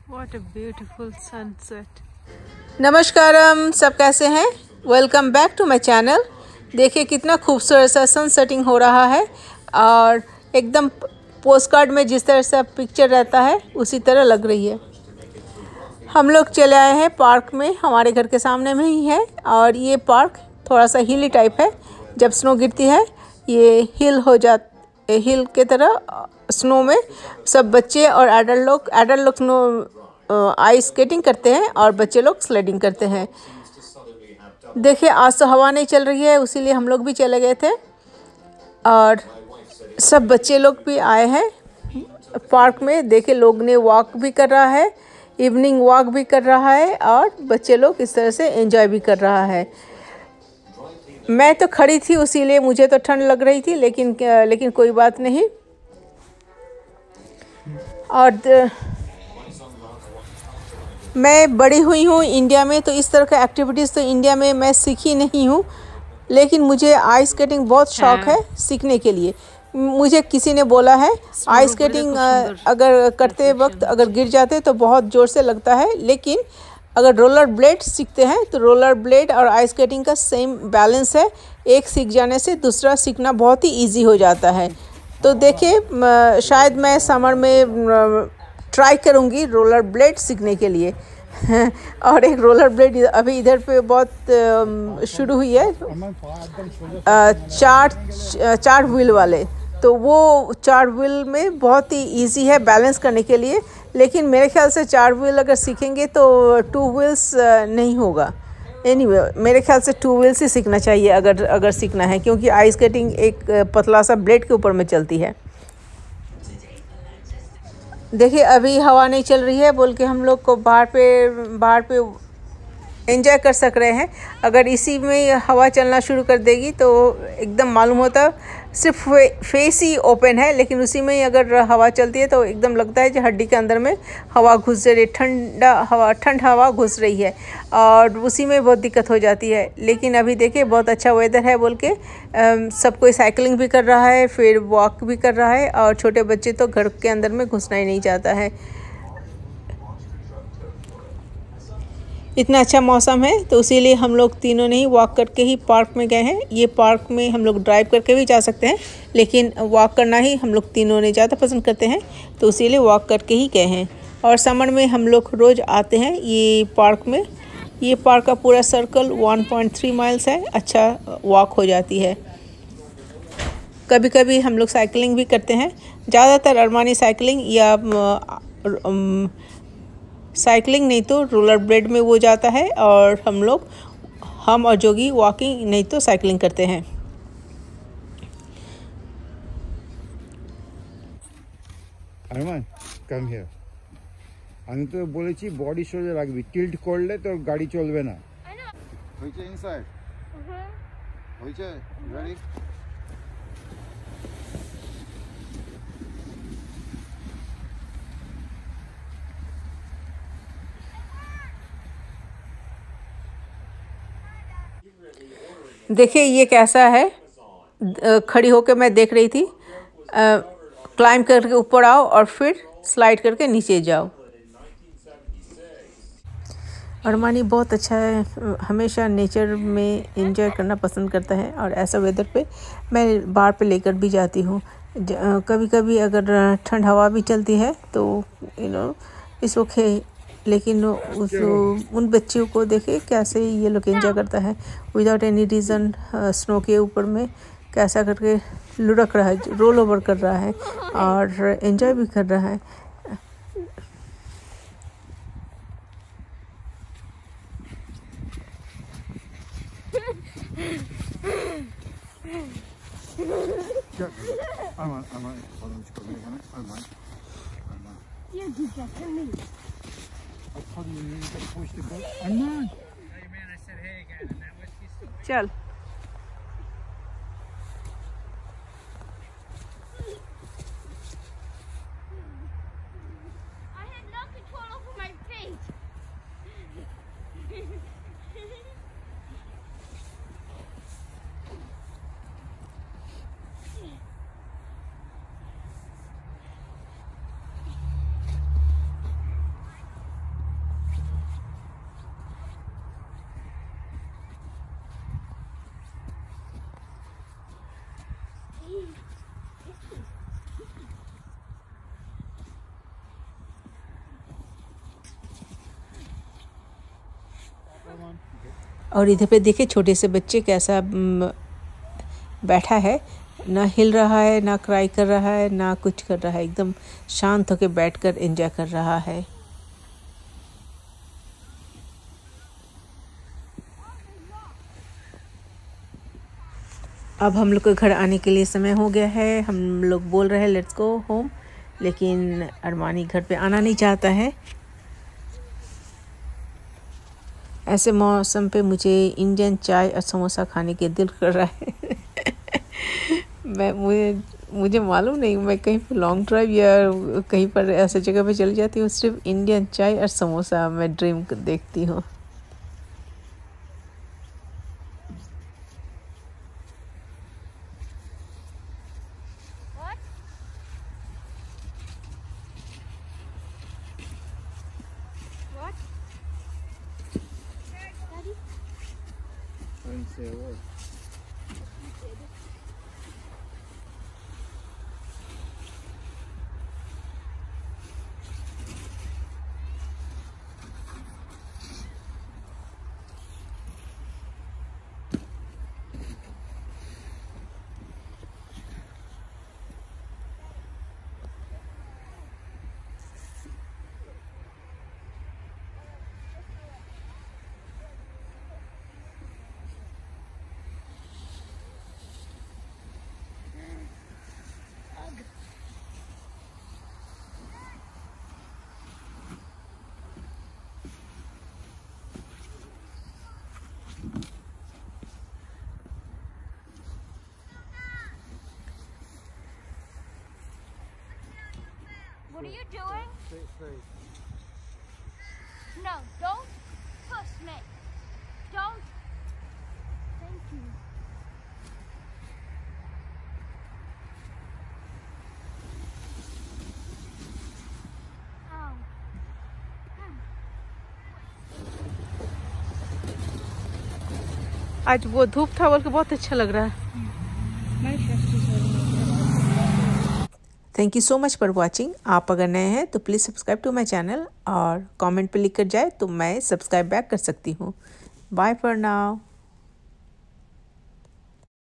What a beautiful sunset. नमस्कारम, सब कैसे हैं? Welcome back to my channel. देखिए कितना खूबसूरत सा सन सेटिंग हो रहा है और एकदम पोस्ट कार्ड में जिस तरह से पिक्चर रहता है उसी तरह लग रही है। हम लोग चले आए हैं पार्क में, हमारे घर के सामने में ही है और ये पार्क थोड़ा सा हिली टाइप है। जब स्नो गिरती है ये हिल के तरह स्नो में सब बच्चे और एडल्ट लोग स्नो आइस स्केटिंग करते हैं और बच्चे लोग स्लाइडिंग करते हैं। देखिए आज तो हवा नहीं चल रही है, इसीलिए हम लोग भी चले गए थे और सब बच्चे लोग भी आए हैं पार्क में। देखिए लोग ने वॉक भी कर रहा है, इवनिंग वॉक भी कर रहा है और बच्चे लोग इस तरह से एंजॉय भी कर रहा है। मैं तो खड़ी थी इसीलिए मुझे तो ठंड लग रही थी, लेकिन कोई बात नहीं। और मैं बड़ी हुई हूँ इंडिया में, तो इस तरह का एक्टिविटीज़ तो इंडिया में मैं सीखी नहीं हूँ, लेकिन मुझे आइस स्केटिंग बहुत शौक है सीखने के लिए। मुझे किसी ने बोला है आइस स्केटिंग अगर करते वक्त अगर गिर जाते तो बहुत ज़ोर से लगता है, लेकिन अगर रोलर ब्लेड सीखते हैं तो रोलर ब्लेड और आइस स्केटिंग का सेम बैलेंस है। एक सीख जाने से दूसरा सीखना बहुत ही इजी हो जाता है। तो देखिए शायद मैं समर में ट्राई करूँगी रोलर ब्लेड सीखने के लिए। और एक रोलर ब्लेड अभी इधर पे बहुत शुरू हुई है, चार व्हील वाले। तो वो 4 व्हील में बहुत ही इजी है बैलेंस करने के लिए, लेकिन मेरे ख्याल से 4 व्हील अगर सीखेंगे तो 2 व्हील्स नहीं होगा। एनीवे मेरे ख्याल से 2 व्हील्स ही सीखना चाहिए अगर सीखना है, क्योंकि आइस स्केटिंग एक पतला सा ब्लेड के ऊपर में चलती है। देखिए अभी हवा नहीं चल रही है बोल के हम लोग को बाहर पे एंजॉय कर सक रहे हैं। अगर इसी में हवा चलना शुरू कर देगी तो एकदम मालूम होता सिर्फ फेस ही ओपन है, लेकिन उसी में ही अगर हवा चलती है तो एकदम लगता है कि हड्डी के अंदर में हवा घुस रही, ठंड हवा घुस रही है और उसी में बहुत दिक्कत हो जाती है। लेकिन अभी देखिए बहुत अच्छा वेदर है बोल के सब कोई साइकिलिंग भी कर रहा है, फिर वॉक भी कर रहा है और छोटे बच्चे तो घर के अंदर में घुसना ही नहीं चाहता है। इतना अच्छा मौसम है तो इसीलिए हम लोग तीनों ने ही वॉक करके ही पार्क में गए हैं। ये पार्क में हम लोग ड्राइव करके भी जा सकते हैं, लेकिन वॉक करना ही हम लोग तीनों ने ज़्यादा पसंद करते हैं, तो इसीलिए वॉक करके ही गए हैं। और समर में हम लोग रोज़ आते हैं ये पार्क में। ये पार्क का पूरा सर्कल 1.3 माइल्स है, अच्छा वॉक हो जाती है। कभी कभी हम लोग साइकिलिंग भी करते हैं, ज़्यादातर अरमानी साइकिलिंग या साइकिलिंग नहीं तो रोलर ब्लेड में वो जाता है और हम और जोगी वॉकिंग नहीं तो साइकिलिंग करते हैं। अरमान कम हियर। আমি তো বলেছি বডি সোজা রাখবি, টিল্ট করলে তোর গাড়ি চলবে না। হয়েছে ইনসাইড? হয়েছে? রেডি? देखिए ये कैसा है, खड़ी होकर मैं देख रही थी। क्लाइंब करके ऊपर आओ और फिर स्लाइड करके नीचे जाओ। अरमानी बहुत अच्छा है, हमेशा नेचर में एंजॉय करना पसंद करता है और ऐसा वेदर पे मैं बाहर पे लेकर भी जाती हूँ। कभी कभी अगर ठंड हवा भी चलती है तो इट्स ओके, लेकिन उन बच्चों को देखे कैसे ये लोग एंजॉय करता है विदाउट एनी रीज़न। स्नो के ऊपर में कैसा करके लुढ़क रहा है, रोल ओवर कर रहा है और एंजॉय भी कर रहा है। चल और इधर पे देखिए छोटे से बच्चे कैसा बैठा है, ना हिल रहा है, ना क्राई कर रहा है, ना कुछ कर रहा है, एकदम शांत होकर बैठकर एंजॉय कर रहा है। अब हम लोग को घर आने के लिए समय हो गया है। हम लोग बोल रहे हैं लेट्स गो होम, लेकिन अरमानी घर पे आना नहीं चाहता है। ऐसे मौसम पे मुझे इंडियन चाय और समोसा खाने के दिल कर रहा है। मुझे मालूम नहीं, मैं कहीं पर लॉन्ग ड्राइव या कहीं पर ऐसे जगह पे चली जाती हूँ, सिर्फ इंडियन चाय और समोसा मैं ड्रीम देखती हूँ। What are you doing? No, don't push me. Don't. Thank you. Ow. आज वो धूप था बोल के बहुत अच्छा लग रहा है। Thank you so much for watching. आप अगर नए हैं तो please subscribe to my channel और कमेंट पे लिख कर जाए तो मैं सब्सक्राइब बैक कर सकती हूँ। Bye for now.